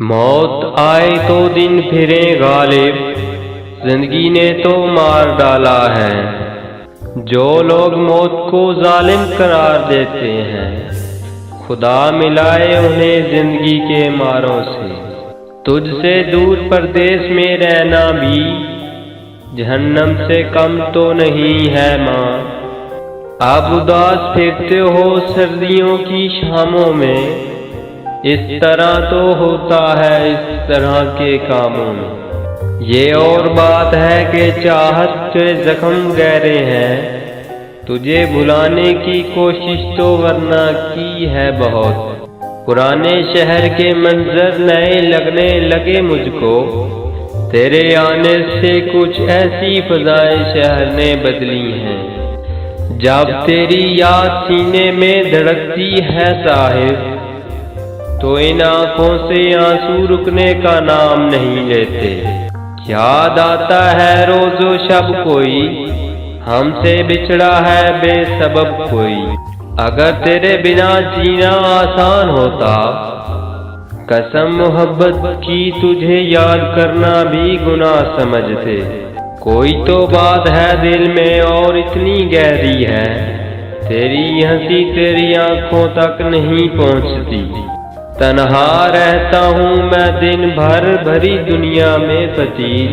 موت آئے تو دن پھرے غالب، زندگی نے تو مار ڈالا ہے۔ جو لوگ موت کو ظالم قرار دیتے ہیں، خدا ملائے انہیں زندگی کے ماروں سے۔ تجھ سے دور پردیس میں رہنا بھی جہنم سے کم تو نہیں ہے ماں۔ اب اداس پھرتے ہو سردیوں کی شاموں میں، اس طرح تو ہوتا ہے اس طرح کے کاموں میں۔ یہ اور بات ہے کہ چاہت کے زخم گہرے ہیں، تجھے بھلانے کی کوشش تو ورنہ کی ہے بہت۔ پرانے شہر کے منظر نئے لگنے لگے مجھ کو، تیرے آنے سے کچھ ایسی فضائیں شہر نے بدلی ہیں۔ جب تیری یاد سینے میں دھڑکتی ہے صاحب، تو ان آنکھوں سے آنسو رکنے کا نام نہیں لیتے۔ یاد آتا ہے روز و شب کوئی، ہم سے بچھڑا ہے بے سبب کوئی۔ اگر تیرے بنا جینا آسان ہوتا، قسم محبت کی تجھے یاد کرنا بھی گناہ سمجھتے۔ کوئی تو بات ہے دل میں اور اتنی گہری ہے، تیری ہنسی تیری آنکھوں تک نہیں پہنچتی۔ تنہا رہتا ہوں میں دن بھر بھری دنیا میں فتیل،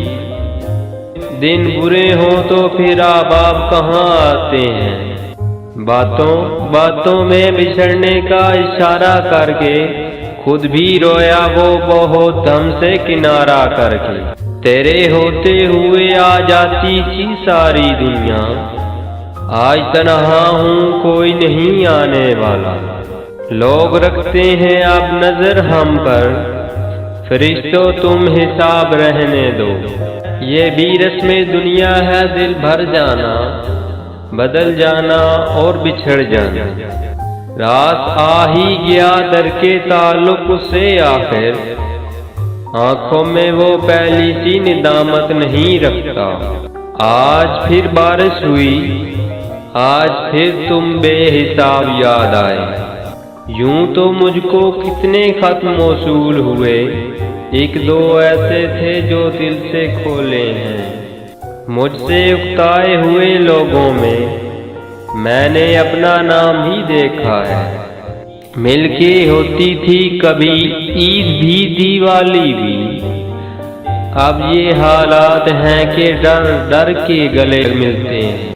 دن برے ہوں تو پھر احباب کہاں آتے ہیں۔ باتوں میں بچھڑنے کا اشارہ کر کے خود بھی رویا وہ بہت دم سے کنارہ کر کے۔ تیرے ہوتے ہوئے آ جاتی تھی ساری دنیا، آج تنہا ہوں کوئی نہیں آنے والا۔ لوگ رکھتے ہیں اب نظر ہم پر، فرشتوں تم حساب رہنے دو۔ یہ بھی رسم دنیا ہے، دل بھر جانا، بدل جانا اور بچھڑ جانا۔ راس آ ہی گیا در کے تعلق سے آخر، آنکھوں میں وہ پہلی سی ندامت نہیں رکھتا۔ آج پھر بارش ہوئی، آج پھر تم بے حساب یاد آئے۔ یوں تو مجھ کو کتنے خط موصول ہوئے، ایک دو ایسے تھے جو دل سے کھولے ہیں۔ مجھ سے اکتائے ہوئے لوگوں میں نے اپنا نام ہی دیکھا ہے۔ مل کے ہوتی تھی کبھی عید بھی دیوالی بھی، اب یہ حالات ہیں کہ ڈر ڈر کے گلے ملتے ہیں۔